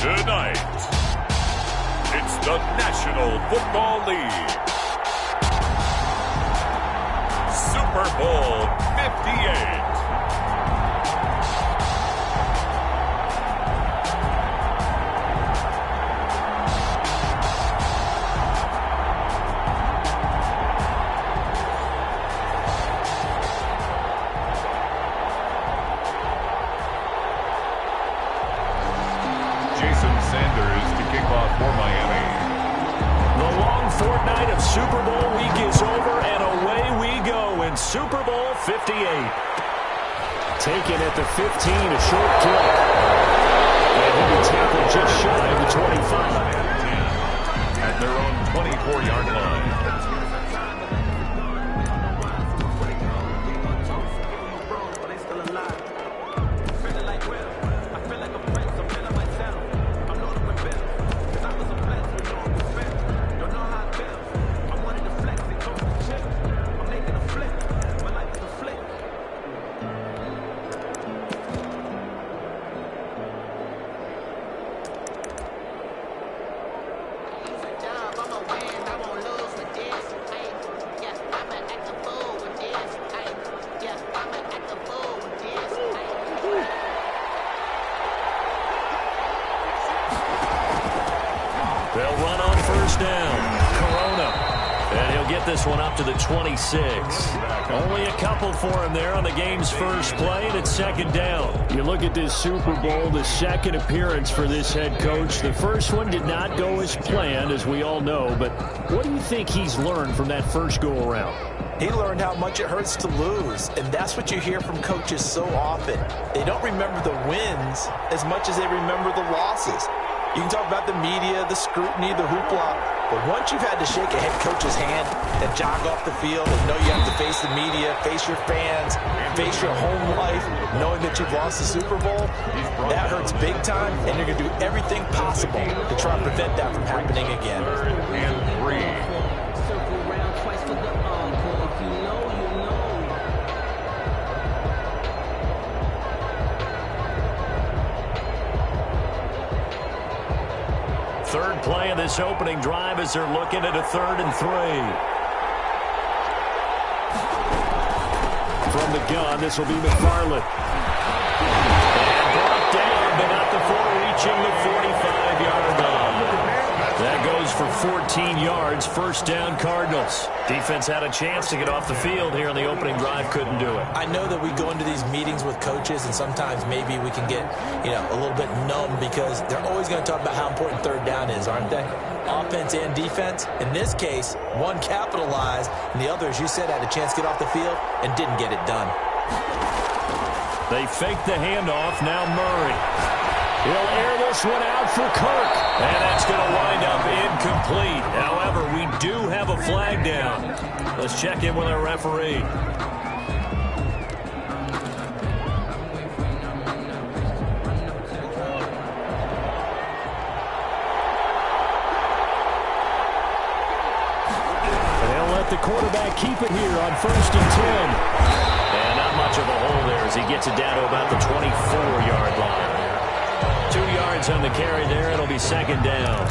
Tonight, it's the National Football League Super Bowl 58. For Miami. The long fortnight of Super Bowl week is over, and away we go in Super Bowl 58. Taken at the 15, a short kick. And he'll be tackled just shy of the 25. At their own 24-yard line. They'll run on first down. Corona. And he'll get this one up to the 26. Only a couple for him there on the game's first play, and it's second down. You look at this Super Bowl, the second appearance for this head coach. The first one did not go as planned, as we all know. But what do you think he's learned from that first go-around? He learned how much it hurts to lose, and that's what you hear from coaches so often. They don't remember the wins as much as they remember the losses. You can talk about the media, the scrutiny, the hoopla, but once you've had to shake a head coach's hand and jog off the field and know you have to face the media, face your fans, face your home life, knowing that you've lost the Super Bowl, that hurts big time, and you're going to do everything possible to try and prevent that from happening again. And 3. Third play of this opening drive as they're looking at a 3rd and 3. From the gun, this will be McFarland. And brought down, but not before reaching the 45-yard line. That goes for 14 yards, first down Cardinals. Defense had a chance to get off the field here on the opening drive, couldn't do it. I know that we go into these meetings with coaches, and sometimes maybe we can get, a little bit numb because they're always going to talk about how important third down is, aren't they? Offense and defense. In this case, one capitalized, and the other, as you said, had a chance to get off the field and didn't get it done. They fake the handoff. Now Murray. He'll air this one out for Kirk. And that's going to wind up incomplete. However, we do have a flag down. Let's check in with our referee. They'll let the quarterback keep it here on 1st and 10. And not much of a hole there as he gets it down to about the 24-yard line. 2 yards on the carry there. It'll be second down.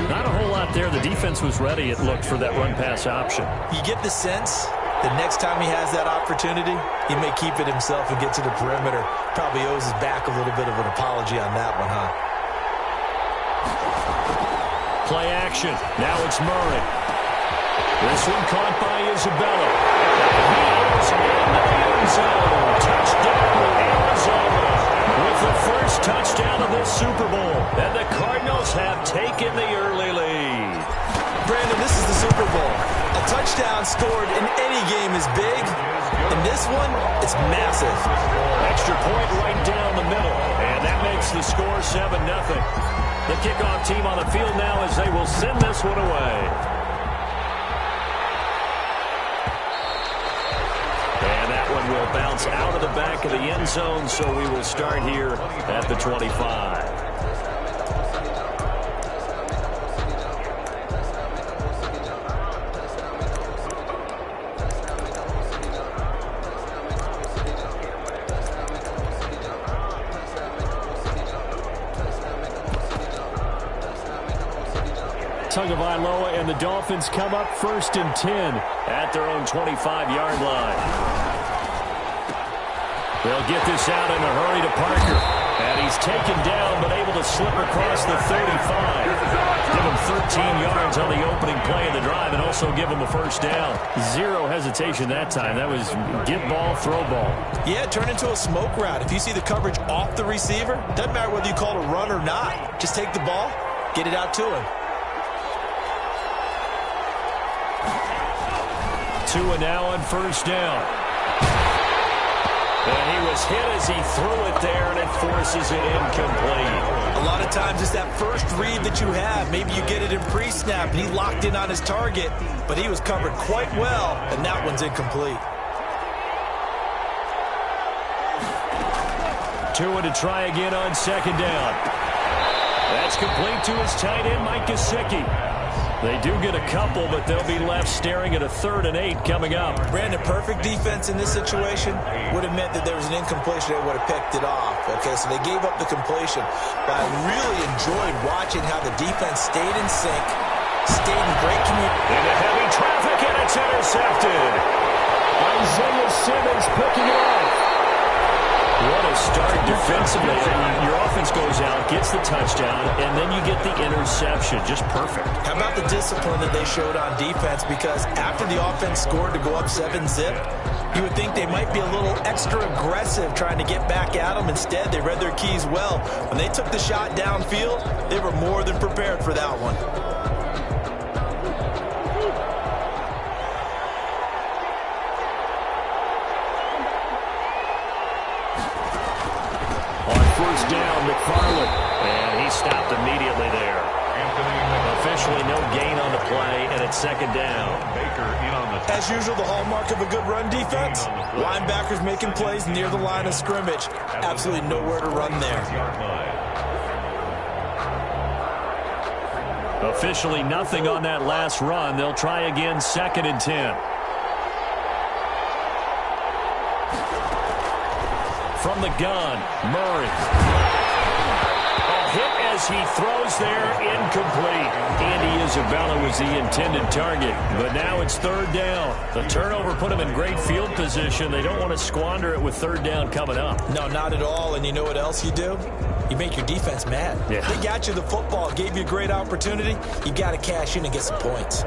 Not a whole lot there. The defense was ready, it looked, for that run-pass option. You get the sense that next time he has that opportunity, he may keep it himself and get to the perimeter. Probably owes his back a little bit of an apology on that one, huh? Play action. Now it's Murray. This one caught by Isabella. He is in the end zone. Touchdown, Arizona. With the first touchdown of this Super Bowl. And the Cardinals have taken the early lead. Brandon, this is the Super Bowl. A touchdown scored in any game is big. In this one, it's massive. Extra point right down the middle. And that makes the score 7-0. The kickoff team on the field now as they will send this one away. And that one will bounce out of the back of the end zone, so we will start here at the 25. Tagovailoa, and the Dolphins come up 1st and 10 at their own 25-yard line. They'll get this out in a hurry to Parker. And he's taken down, but able to slip across the 35. Give him 13 yards on the opening play of the drive and also give him a first down. Zero hesitation that time. That was get ball, throw ball. Yeah, turn into a smoke route. If you see the coverage off the receiver, doesn't matter whether you call it a run or not. Just take the ball, get it out to him. Tua now on first down. And he was hit as he threw it there, and it forces it incomplete. A lot of times it's that first read that you have. Maybe you get it in pre-snap, and he locked in on his target, but he was covered quite well, and that one's incomplete. Tua to try again on second down. That's complete to his tight end, Mike Gesicki. They do get a couple, but they'll be left staring at a 3rd and 8 coming up. Brandon, perfect defense in this situation would have meant that there was an incompletion. They would have picked it off. Okay, so they gave up the completion. But I really enjoyed watching how the defense stayed in sync, stayed in great communication. Into heavy traffic, and it's intercepted. Isaiah Simmons picking it off. What a start defensively. Your offense goes out, gets the touchdown, and then you get the interception. Just perfect. How about the discipline that they showed on defense? Because after the offense scored to go up 7-zip, you would think they might be a little extra aggressive trying to get back at them. Instead, they read their keys well. When they took the shot downfield, they were more than prepared for that one. First down, McFarland. And he stopped immediately there. Officially no gain on the play, and it's second down. As usual, the hallmark of a good run defense, linebackers making plays near the line of scrimmage. Absolutely nowhere to run there. Officially nothing on that last run. They'll try again, 2nd and 10. From the gun, Murray. A hit as he throws there, incomplete. Andy Isabella was the intended target, but now it's 3rd down. The turnover put him in great field position. They don't want to squander it with 3rd down coming up. No, not at all. And you know what else you do? You make your defense mad. Yeah. They got you the football, gave you a great opportunity. You got to cash in and get some points.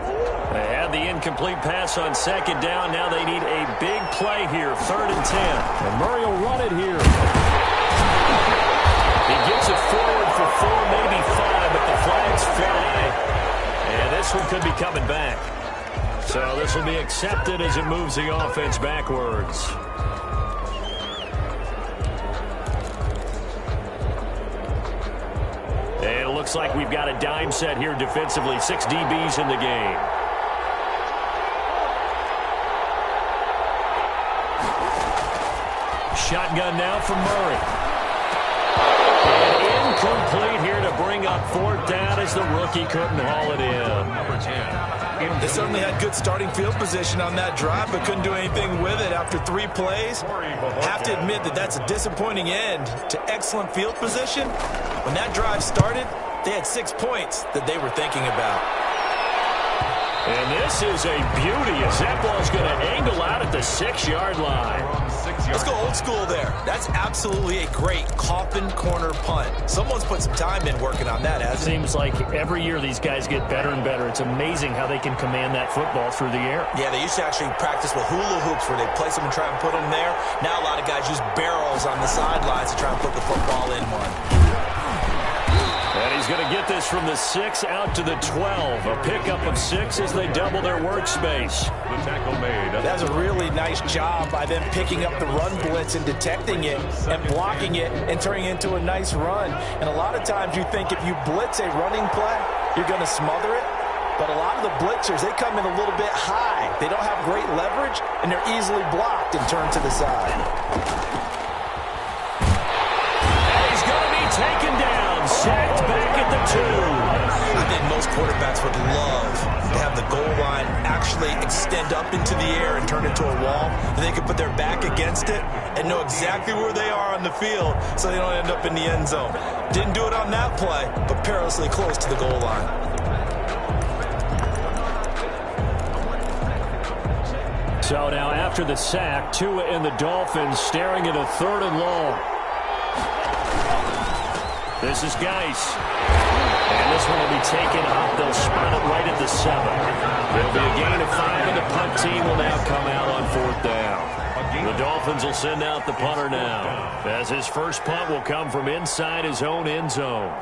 They had the incomplete pass on 2nd down. Now they need a big play here, 3rd and 10. And Murray will run it here. He gets it forward for 4, maybe 5, but the flags fly. And this one could be coming back. So this will be accepted as it moves the offense backwards. And it looks like we've got a dime set here defensively. 6 DBs in the game. Shotgun now from Murray. And incomplete here to bring up 4th down as the rookie couldn't haul it in. Number 10. They certainly had good starting field position on that drive, but couldn't do anything with it after 3 plays. Have to admit that that's a disappointing end to excellent field position. When that drive started, they had 6 points that they were thinking about. And this is a beauty as that ball's going to angle out at the 6-yard line. Let's go old school there. That's absolutely a great coffin corner punt. Someone's put some time in working on that, hasn't it? Seems like every year these guys get better and better. It's amazing how they can command that football through the air. Yeah, they used to actually practice with hula hoops where they'd place them and try and put them there. Now a lot of guys use barrels on the sidelines to try and put the football in one. And he's going to get this from the 6 out to the 12. A pickup of 6 as they double their workspace. The tackle made. That's a really nice job by them picking up the run blitz and detecting it and blocking it and turning it into a nice run. And a lot of times you think if you blitz a running play, you're going to smother it. But a lot of the blitzers, they come in a little bit high. They don't have great leverage, and they're easily blocked and turned to the side. And he's going to be taken down, sacked back at the 2. I think most quarterbacks would love to have the goal line actually extend up into the air and turn into a wall, and they can put their back against it and know exactly where they are on the field so they don't end up in the end zone. Didn't do it on that play, but perilously close to the goal line. So now after the sack, Tua and the Dolphins staring at a 3rd and long. This is Geis. And this one will be taken up. They'll spot it right at the 7. There'll be a gain of 5, and the punt team will now come out on 4th down. The Dolphins will send out the punter now, as his first punt will come from inside his own end zone.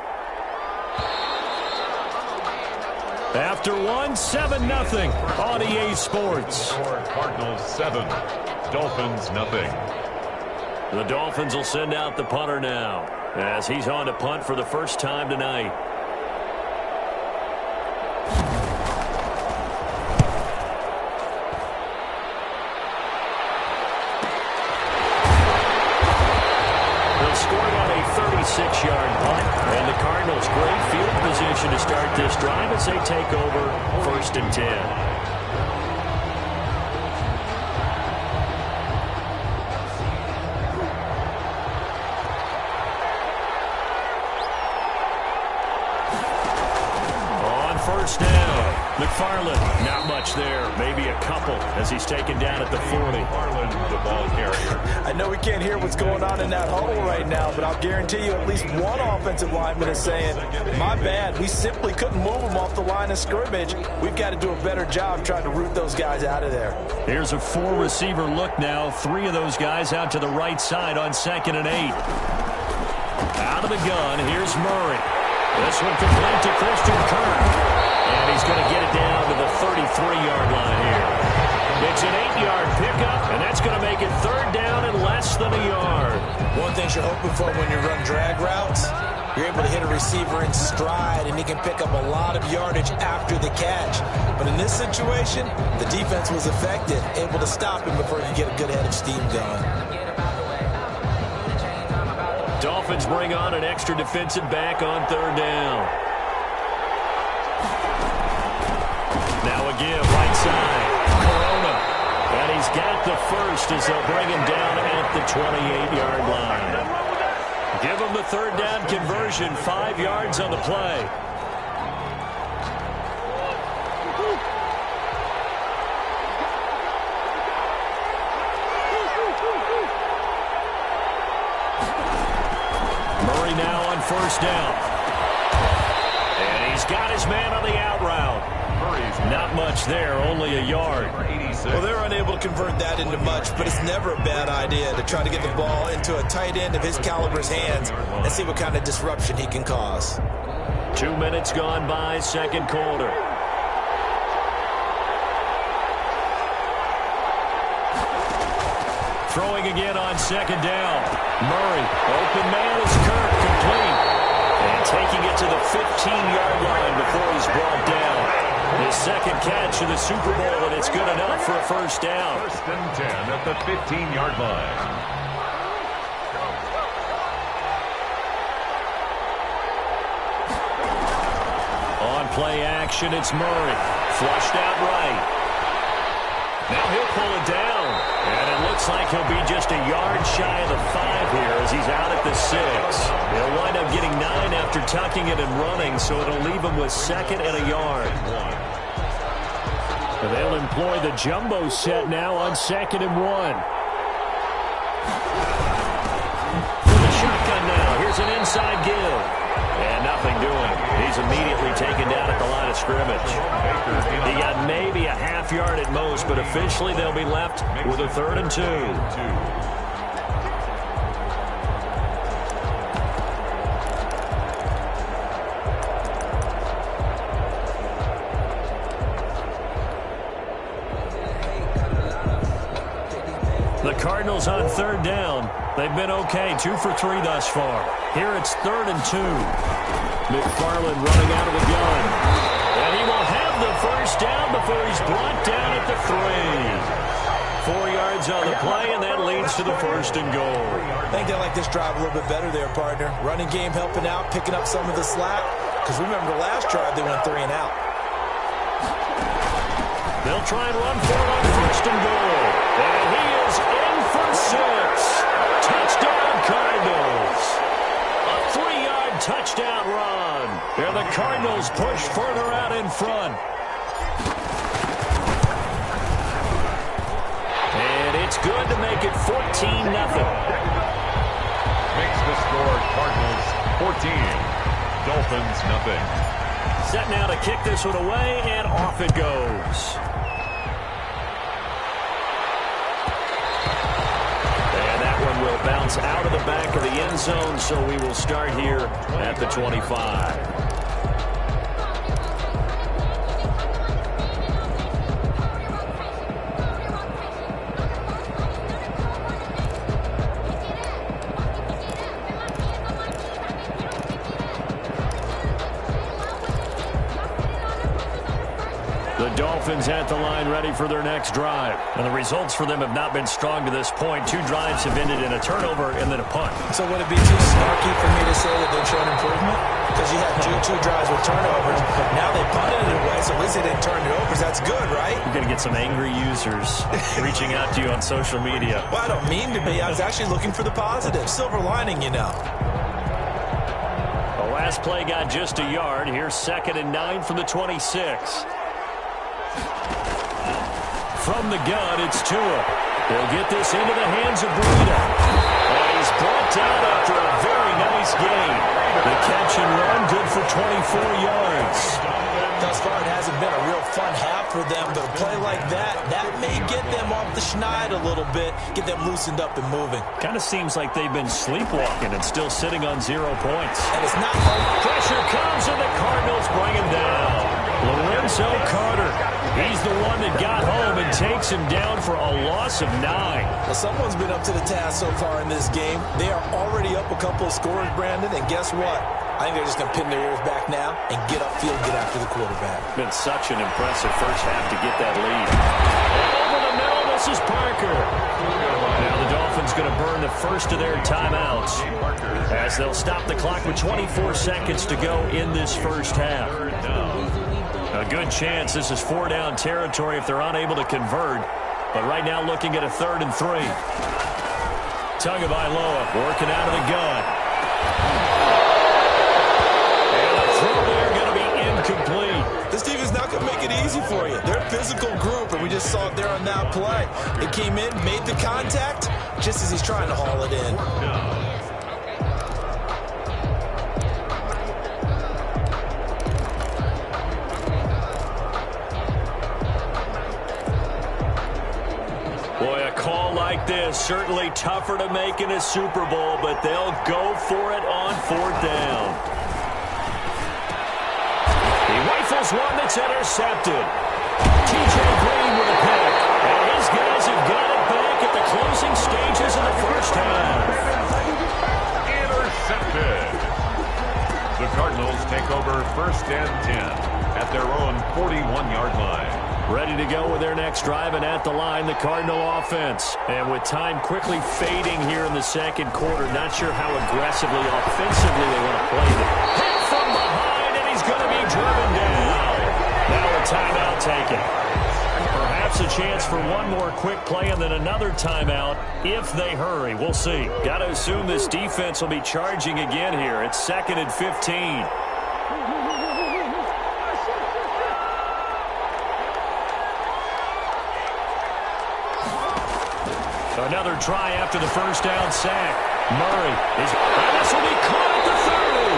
After 7-0 on EA Sports. Cardinals 7, Dolphins nothing. The Dolphins will send out the punter now, as he's on to punt for the first time tonight. They'll score on a 36-yard punt, and the Cardinals great field position to start this drive as they take over 1st and 10. First down. McFarland, not much there. Maybe a couple as he's taken down at the 40. McFarland, the ball carrier. I know we can't hear what's going on in that huddle right now, but I'll guarantee you at least one offensive lineman is saying, my bad, we simply couldn't move them off the line of scrimmage. We've got to do a better job trying to root those guys out of there. Here's a 4-receiver look now. 3 of those guys out to the right side on 2nd and 8. Out of the gun, here's Murray. This one complete to Christian Kirk. And he's going to get it down to the 33-yard line here. It's an 8-yard pickup, and that's going to make it 3rd down and less than a yard. One thing you're hoping for when you run drag routes, you're able to hit a receiver in stride, and he can pick up a lot of yardage after the catch. But in this situation, the defense was effective, able to stop him before he get a good head of steam going. Dolphins bring on an extra defensive back on 3rd down. Now again, right side, Corona. And he's got the first as they'll bring him down at the 28-yard line. Give him the 3rd down conversion, 5 yards on the play. Murray now on 1st down. And he's got his man on the out route. Not much there, only a yard. Well, they're unable to convert that into much, but it's never a bad idea to try to get the ball into a tight end of his caliber's hands and see what kind of disruption he can cause. 2 minutes gone by, 2nd quarter. Throwing again on 2nd down. Murray, open man is Kirk, complete. And taking it to the 15-yard line before he's brought down. His 2nd catch in the Super Bowl, and it's good enough for a 1st down. 1st and 10 at the 15-yard line. On play action, it's Murray. Flushed out right. Now he'll pull it down. And it looks like he'll be just a yard shy of the 5 here as he's out at the 6. He'll wind up getting 9 after tucking it and running, so it'll leave him with 2nd and a yard. And they'll employ the jumbo set now on 2nd and 1. For the shotgun now, here's an inside give. And nothing doing. He's immediately taken down at the line of scrimmage. He got maybe a half yard at most, but officially they'll be left with a 3rd and 2. The Cardinals on 3rd down. They've been okay, 2 for 3 thus far. Here it's 3rd and 2. McFarland running out of the gun. And he will have the 1st down before he's brought down at the 3. 4 yards on the play, and that leads to the 1st and goal. I think they like this drive a little bit better there, partner. Running game helping out, picking up some of the slack. Because remember, the last drive they went 3 and out. They'll try and run for it on 1st and goal. And he is in for 6. Touchdown, Cardinals. A 3-yard touchdown run. And the Cardinals push further out in front. good to make it 14-0. Makes the score Cardinals 14, Dolphins nothing. Set now to kick this one away, and off it goes. And that one will bounce out of the back of the end zone, so we will start here at the 25. Dolphins at the line ready for their next drive. And the results for them have not been strong to this point. 2 drives have ended in a turnover and then a punt. So would it be too snarky for me to say that they've shown improvement? Because you had two drives with turnovers. Now they punted it away, so at least they didn't turn it over. That's good, right? You're going to get some angry users reaching out to you on social media. Well, I don't mean to be. I was actually looking for the positive. Silver lining, you know. The last play got just a yard. Here's 2nd and 9 from the 26. From the gun, it's Tua. He'll get this into the hands of Breida. And he's brought down after a very nice game. The catch and run, good for 24 yards. Thus far, it hasn't been a real fun half for them, but a play like that may get them off the schneid a little bit, get them loosened up and moving. Kind of seems like they've been sleepwalking and still sitting on 0 points. And it's not hard. Pressure comes, and the Cardinals bring him down. Lorenzo Carter, he's the one that got home and takes him down for a loss of 9. Well, someone's been up to the task so far in this game. They are already up a couple of scores, Brandon, and guess what? I think they're just going to pin their ears back now and get upfield, get after the quarterback. Been such an impressive first half to get that lead. And over the middle, this is Parker. Now the Dolphins going to burn the first of their timeouts as they'll stop the clock with 24 seconds to go in this first half. A good chance this is 4-down territory if they're unable to convert. But right now looking at a 3rd and 3. Tagovailoa working out of the gun. And the throw there going to be incomplete. This team is not going to make it easy for you. They're a physical group, and we just saw it there on that play. It came in, made the contact, just as he's trying to haul it in. Like this, certainly tougher to make in a Super Bowl, but they'll go for it on 4th down. He rifles one that's intercepted. T.J. Green with a pick. And his guys have got it back at the closing stages of the first half. Intercepted. The Cardinals take over 1st and 10 at their own 41-yard line. Ready to go with their next drive, and at the line, the Cardinal offense. And with time quickly fading here in the second quarter, not sure how aggressively, offensively they want to play it. Hit from behind, and he's going to be driven down. Now a timeout taken. Perhaps a chance for one more quick play and then another timeout if they hurry. We'll see. Got to assume this defense will be charging again here. It's 2nd and 15. Another try after the first down sack. Murray is, and this will be caught at the 30.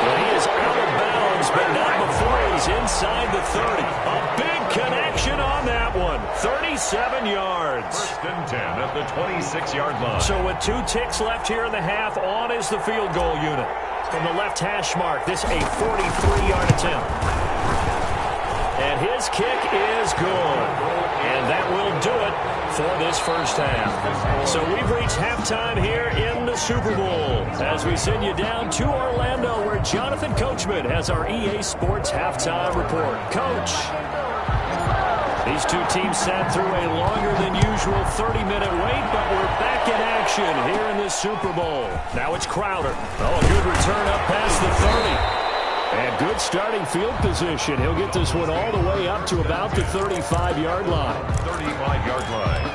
But he is out of bounds, but not before he's inside the 30. A big connection on that one. 37 yards. 1st and 10 at the 26-yard line. So with 2 ticks left here in the half, on is the field goal unit. From the left hash mark, this a 43-yard attempt. And his kick is good. And that will do it for this first half. So we've reached halftime here in the Super Bowl as we send you down to Orlando where Jonathan Coachman has our EA Sports halftime report. Coach. These two teams sat through a longer than usual 30-minute wait, but we're back in action here in this Super Bowl. Now it's Crowder. Oh, a good return up past the 30. And good starting field position. He'll get this one all the way up to about the 35-yard line. 35-yard line.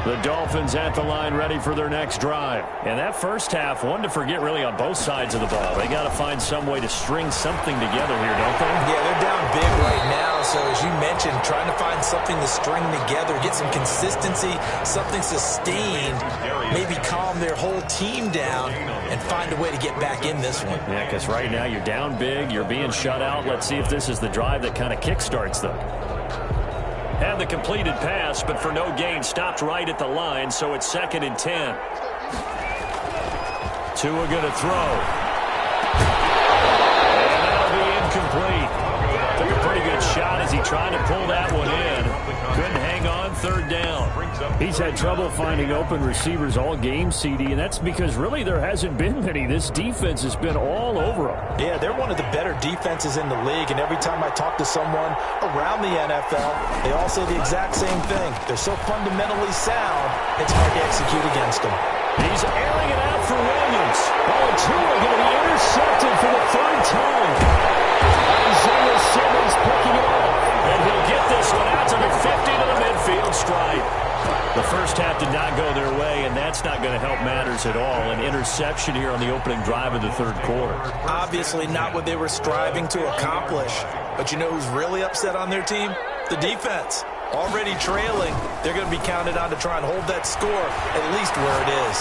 The Dolphins at the line ready for their next drive. And that first half, one to forget really on both sides of the ball. They got to find some way to string something together here, don't they? Yeah, they're down big right now. So as you mentioned, trying to find something to string together, get some consistency, something sustained, maybe calm their whole team down and find a way to get back in this one. Yeah, because right now you're down big, you're being shut out. Let's see if this is the drive that kind of kickstarts them. Had the completed pass, but for no gain, stopped right at the line, so it's 2nd and 10. Tua going to throw. And that'll be incomplete. Took a pretty good shot as he tried to pull that one in. Couldn't hang on, 3rd down. He's had trouble finding open receivers all game, CD, and that's because really there hasn't been many. This defense has been all over him. Yeah, they're one of the better defenses in the league, and every time I talk to someone around the NFL, they all say the exact same thing. They're so fundamentally sound, it's hard to execute against them. He's airing it out for Williams. Oh, and Tua going to be intercepted for the 3rd time. Isaiah Simmons picking it up. And he'll get this one out to the 50 to the midfield stripe. The first half did not go their way, and that's not going to help matters at all. An interception here on the opening drive of the 3rd quarter. Obviously not what they were striving to accomplish. But you know who's really upset on their team? The defense. Already trailing, they're going to be counted on to try and hold that score at least where it is.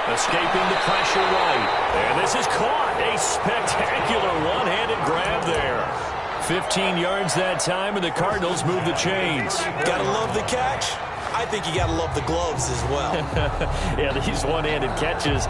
Escaping the pressure right. And this is caught. A spectacular one-handed grab there. 15 yards that time, and the Cardinals move the chains. Gotta love the catch. I think you gotta love the gloves as well. Yeah, these one-handed catches.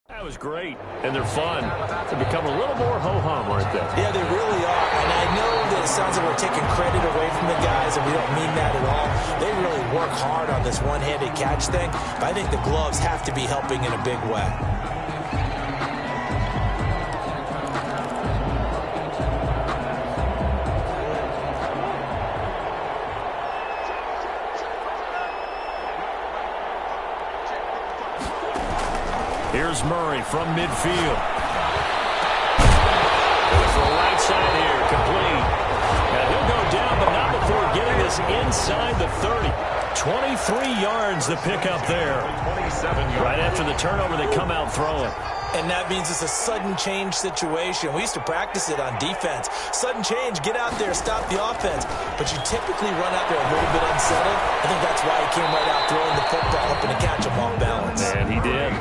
That was great, and they're fun. They become a little more ho-hum, aren't they? Yeah, they really are, and I know that it sounds like we're taking credit away from the guys, and we don't mean that at all. They really work hard on this one-handed catch thing, but I think the gloves have to be helping in a big way. Here's Murray from midfield. Goes to the right side here, complete. And he'll go down, but not before getting this inside the 30. 23 yards the pickup there. Right after the turnover, they come out throwing. And that means it's a sudden change situation. We used to practice it on defense. Sudden change, get out there, stop the offense. But you typically run out there a little bit unsettled. I think that's why he came right out throwing the football, hoping to catch him off balance. And he did.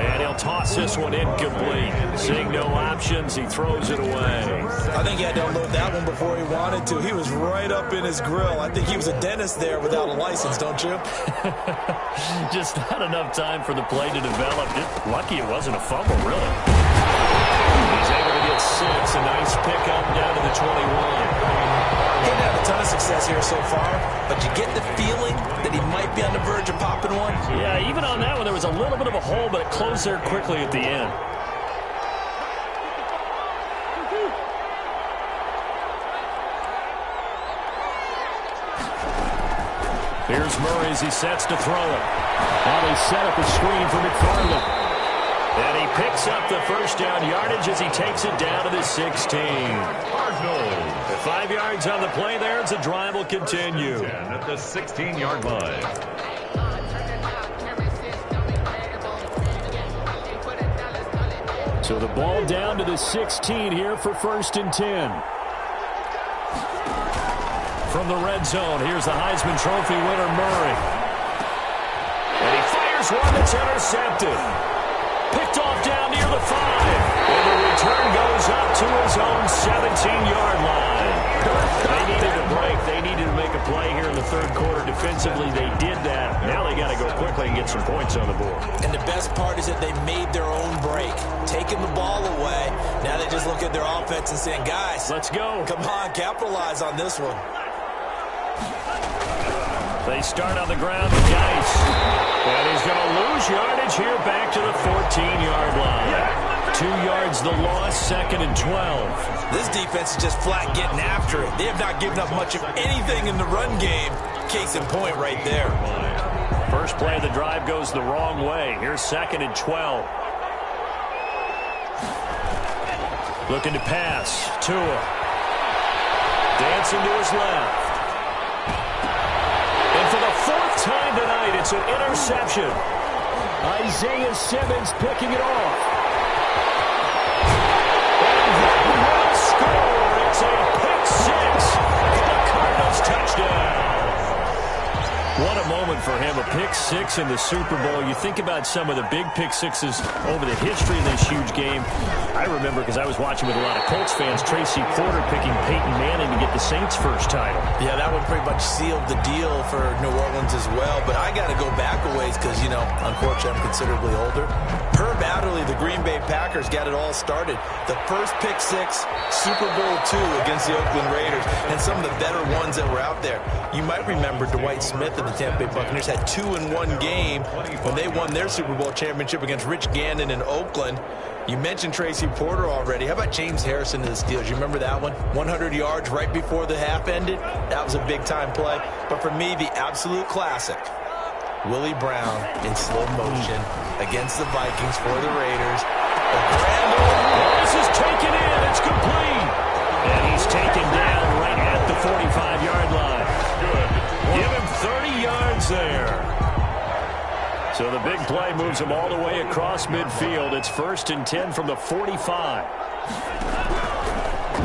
And he'll toss this one incomplete. Seeing no options, he throws it away. I think he had to unload that one before he wanted to. He was right up in his grill. I think he was a dentist there without a license, don't you? Just not enough time for the play to develop. Lucky it wasn't a fumble, really. He's able to get 6. A nice pickup down to the 21. Didn't have a ton of success here so far, but you get the feeling that he might be on the verge of popping one. Yeah, even on that one, there was a little bit of a hole, but it closed there quickly at the end. Here's Murray as he sets to throw it. Now they set up a screen for McFarland. And he picks up the first down yardage as he takes it down to the 16. Cardinals. 5 yards on the play there as the drive will continue. 10 at the 16-yard line. So the ball down to the 16 here for 1st and 10. From the red zone, here's the Heisman Trophy winner, Murray. And he fires one that's intercepted. Picked off down near the 5. And the return goes up to his own 17-yard line. They needed a break. They needed to make a play here in the 3rd quarter. Defensively, they did that. Now they got to go quickly and get some points on the board. And the best part is that they made their own break, taking the ball away. Now they just look at their offense and saying, guys, let's go. Come on, capitalize on this one. They start on the ground with Geis. And he's going to lose yardage here back to the 14-yard line. 2 yards the loss, 2nd and 12. This defense is just flat getting after it. They have not given up much of anything in the run game. Case in point right there. First play of the drive goes the wrong way. Here's 2nd and 12. Looking to pass. Tua. Dancing to his left. And for the 4th time tonight, it's an interception. Isaiah Simmons picking it off. And they will score. It's a pick 6. The Cardinals touchdown. What a moment for him, a pick 6 in the Super Bowl. You think about some of the big pick 6s over the history of this huge game. I remember, because I was watching with a lot of Colts fans, Tracy Porter picking Peyton Manning to get the Saints' first title. Yeah, that one pretty much sealed the deal for New Orleans as well. But I got to go back a ways because, unfortunately, I'm considerably older. Herb Adderley, the Green Bay Packers, got it all started. The first pick 6, Super Bowl II against the Oakland Raiders, and some of the better ones that were out there. You might remember Dwight Smith and the Tampa Bay Buccaneers had 2-in-1 game when they won their Super Bowl championship against Rich Gannon in Oakland. You mentioned Tracy Porter already. How about James Harrison to the Steelers? You remember that one? 100 yards right before the half ended. That was a big-time play. But for me, the absolute classic, Willie Brown in slow motion against the Vikings for the Raiders. This is taken in. It's complete. And he's taken down right at the 45-yard line. Good. Give him 30 yards there. So the big play moves him all the way across midfield. It's 1st and 10 from the 45.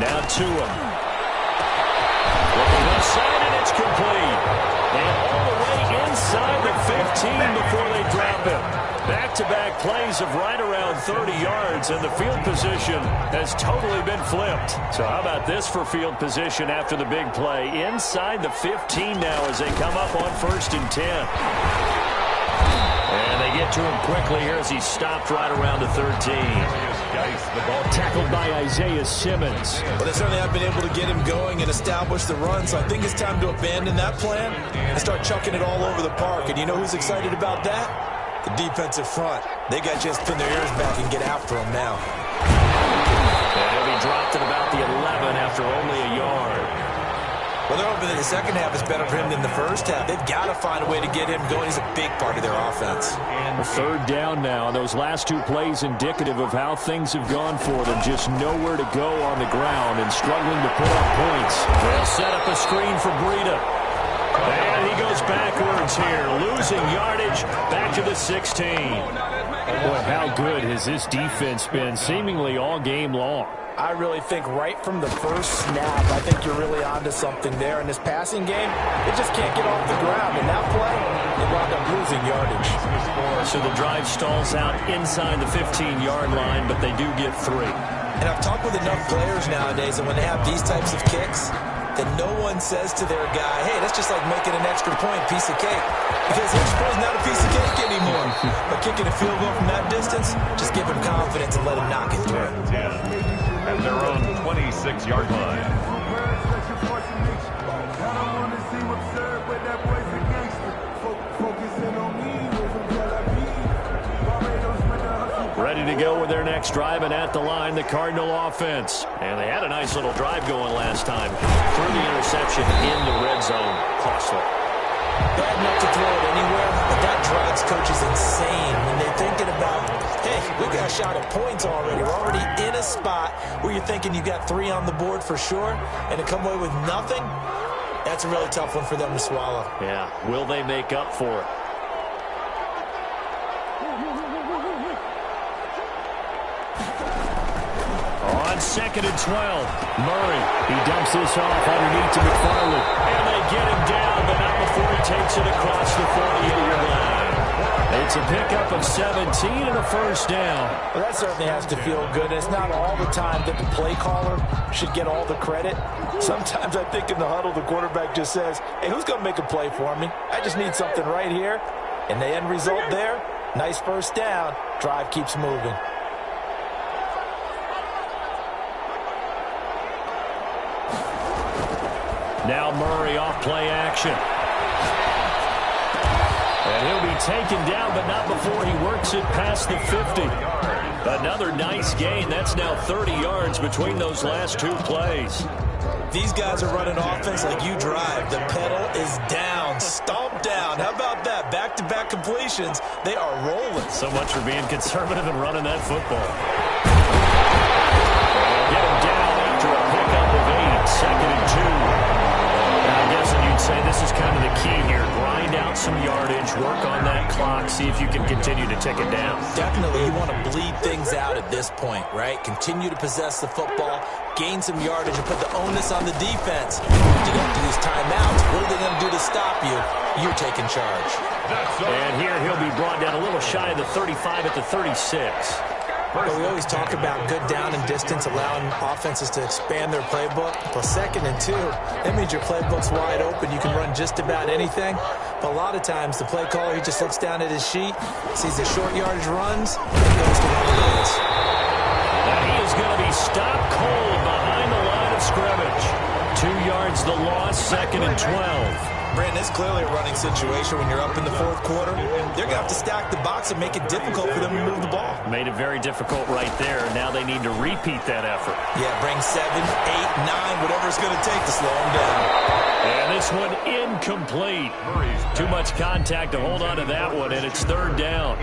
Now to him. Looking outside, and it's complete. And all the way inside the 15 before they drop him. Back-to-back plays of right around 30 yards, and the field position has totally been flipped. So how about this for field position after the big play? Inside the 15 now as they come up on 1st and 10. And they get to him quickly here as he stopped right around the 13. The ball tackled by Isaiah Simmons. Well, they certainly have been able to get him going and establish the run, so I think it's time to abandon that plan and start chucking it all over the park. And you know who's excited about that? The defensive front. They got just pin their ears back and get after him now. And he'll be dropped at about the 11 after only a yard. Well, they're hoping that the second half is better for him than the first half. They've got to find a way to get him going. He's a big part of their offense. A 3rd down now. Those last 2 plays indicative of how things have gone for them. Just nowhere to go on the ground and struggling to put up points. They'll set up a screen for Breida. And he goes backwards here, losing yardage back to the 16. Boy, how good has this defense been seemingly all game long? I really think right from the first snap, I think you're really onto something there. In this passing game, they just can't get off the ground. In that play, they wound up losing yardage. So the drive stalls out inside the 15-yard line, but they do get 3. And I've talked with enough players nowadays, and when they have these types of kicks, that no one says to their guy, hey, that's just like making an extra point, piece of cake. Because the extra point is not a piece of cake anymore. But kicking a field goal from that distance, just give him confidence and let him knock it through. At their own 26-yard line. Ready to go with their next drive, and at the line, the Cardinal offense. And they had a nice little drive going last time. Through the interception in the red zone. Costly. Bad enough to throw it anywhere, but that drives coaches insane when they're thinking about, hey, we got a shot at points already. We're already in a spot where you're thinking you got 3 on the board for sure, and to come away with nothing, that's a really tough one for them to swallow. Yeah, will they make up for it? On 2nd and 12, Murray, he dumps this off underneath to McFarland. And they get him down, but not before he takes it across the 48-yard line. It's a pickup of 17 and a 1st down. Well, that certainly has to feel good. It's not all the time that the play caller should get all the credit. Sometimes I think in the huddle, the quarterback just says, hey, who's going to make a play for me? I just need something right here. And the end result there, nice 1st down. Drive keeps moving. Now Murray off play action. And he'll be taken down, but not before he works it past the 50. Another nice gain. That's now 30 yards between those last two plays. These guys are running offense like you drive. The pedal is down, stomp down. How about that? Back-to-back completions. They are rolling. So much for being conservative and running that football. Get him down after a pickup of 8, 2nd and 2. Now, I guess you'd say this is kind of the key here. Grind out some yardage, work on that clock, see if you can continue to tick it down. Definitely, you want to bleed things out at this point, right? Continue to possess the football, gain some yardage, and put the onus on the defense. You don't have to use timeouts. What are they going to do to stop you? You're taking charge. And here he'll be brought down a little shy of the 35 at the 36. Well, we always talk about good down and distance, allowing offenses to expand their playbook. Well, 2nd and 2, that means your playbook's wide open. You can run just about anything. But a lot of times, the play caller, he just looks down at his sheet, sees the short yardage runs, and goes to one of those. And he is going to be stopped cold behind the line of scrimmage. 2 yards the loss, 2nd and 12. Brandon, it's clearly a running situation when you're up in the 4th quarter. They're going to have to stack the box and make it difficult for them to move the ball. Made it very difficult right there. Now they need to repeat that effort. Yeah, bring 7, 8, 9, whatever it's going to take to slow them down. And this one incomplete. Too much contact to hold on to that one, and it's 3rd down.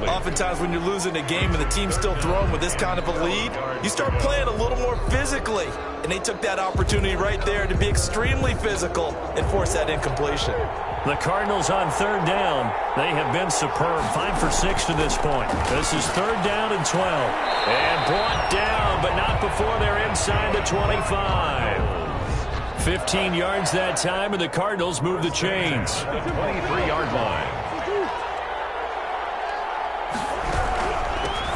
Oftentimes when you're losing a game and the team's still throwing with this kind of a lead, you start playing a little more physically. And they took that opportunity right there to be extremely physical and force that incompletion. The Cardinals on 3rd down. They have been superb. 5 for 6 to this point. This is 3rd down and 12. And brought down, but not before they're inside the 25. 15 yards that time, and the Cardinals move the chains. 23-yard line.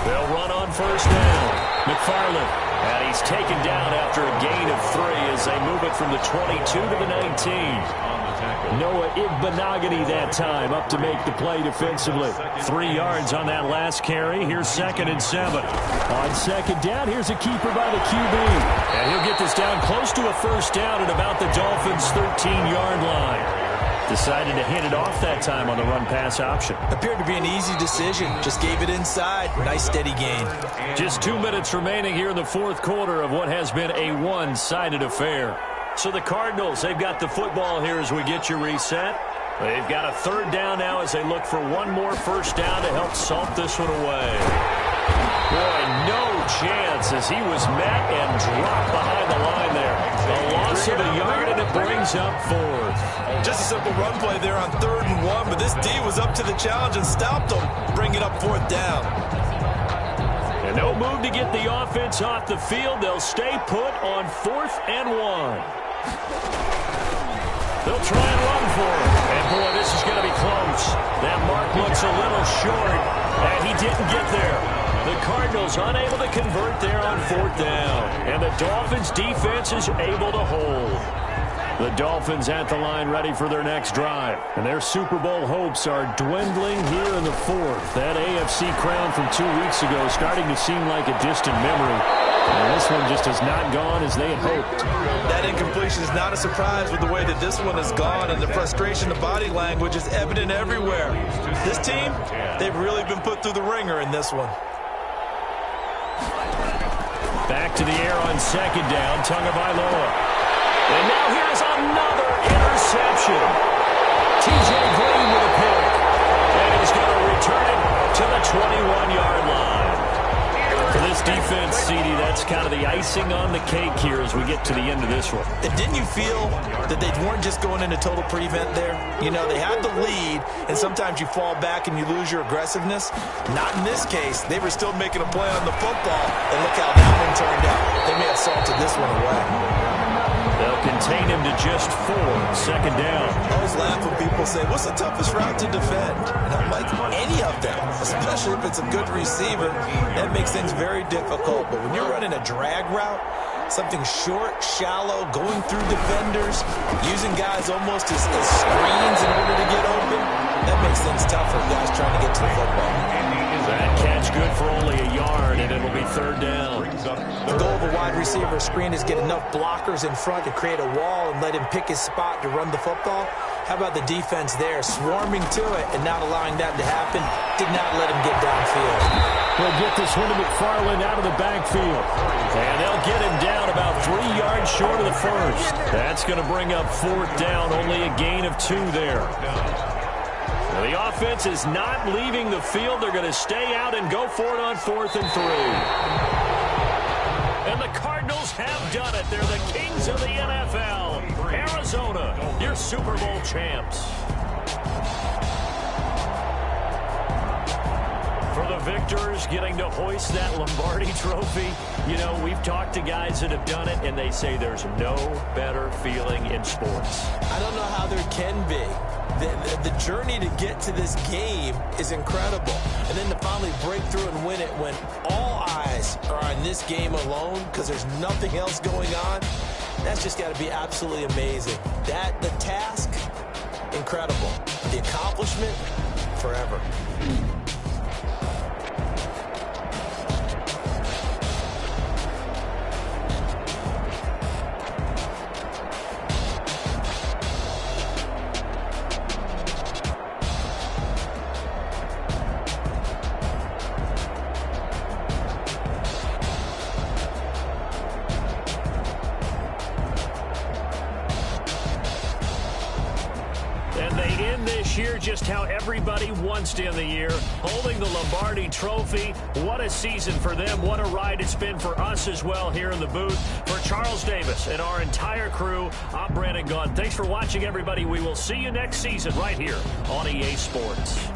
They'll run on 1st down. McFarland. And he's taken down after a gain of 3 as they move it from the 22 to the 19. Noah Igbenogany that time up to make the play defensively. 3 yards on that last carry. Here's 2nd and 7. On 2nd down, here's a keeper by the QB. And he'll get this down close to a 1st down at about the Dolphins' 13-yard line. Decided to hit it off that time on the run-pass option. Appeared to be an easy decision. Just gave it inside. Nice, steady gain. Just 2 minutes remaining here in the 4th quarter of what has been a one-sided affair. So the Cardinals, they've got the football here as we get you reset. They've got a 3rd down now as they look for one more 1st down to help salt this one away. Boy, no chance as he was met and dropped behind the line there. A loss of a yard, and it brings up 4th. Just a simple run play there on 3rd and 1, but this D was up to the challenge and stopped them, bringing up 4th down. And no move to get the offense off the field. They'll stay put on 4th and 1. They'll try and run for it. And, boy, this is going to be close. That mark looks a little short, and he didn't get there. The Cardinals unable to convert there on 4th down. And the Dolphins' defense is able to hold. The Dolphins at the line ready for their next drive. And their Super Bowl hopes are dwindling here in the 4th. That AFC crown from 2 weeks ago starting to seem like a distant memory. And this one just has not gone as they had hoped. That incompletion is not a surprise with the way that this one has gone, and the frustration, the body language is evident everywhere. This team, they've really been put through the ringer in this one. Back to the air on 2nd down, Tagovailoa. And now here's another interception. T.J. Green with a pick. And he's going to return it to the 21-yard line. For this defense, CD, that's kind of the icing on the cake here as we get to the end of this one. And didn't you feel that they weren't just going into total prevent there? You know, they had the lead, and sometimes you fall back and you lose your aggressiveness. Not in this case. They were still making a play on the football, and look how that one turned out. They may have salted this one away. They'll contain him to just 4, 2nd down. I always laugh when people say, what's the toughest route to defend? And I'm like, any of them, especially if it's a good receiver. That makes things very difficult. But when you're running a drag route, something short, shallow, going through defenders, using guys almost as screens in order to get open, that makes things tough for guys trying to get to the football. That catch good for only a yard, and it'll be 3rd down. The goal of a wide receiver screen is get enough blockers in front to create a wall and let him pick his spot to run the football. How about the defense there, swarming to it and not allowing that to happen? Did not let him get downfield. They'll get this one to McFarland out of the backfield. And they'll get him down about 3 yards short of the first. That's going to bring up 4th down, only a gain of 2 there. Well, the offense is not leaving the field. They're going to stay out and go for it on 4th and 3. And the Cardinals have done it. They're the kings of the NFL. Arizona, your Super Bowl champs. For the victors, getting to hoist that Lombardi trophy. You know, we've talked to guys that have done it, and they say there's no better feeling in sports. I don't know how there can be. The journey to get to this game is incredible. And then to finally break through and win it when all eyes are on this game alone because there's nothing else going on, that's just got to be absolutely amazing. The task, incredible. The accomplishment, forever. Year just how everybody wants to end the year, holding the Lombardi trophy. What a season for them. What a ride it's been for us as well here in the booth. For Charles Davis and our entire crew, I'm Brandon Gaudin. Thanks for watching, everybody. We will see you next season right here on EA Sports.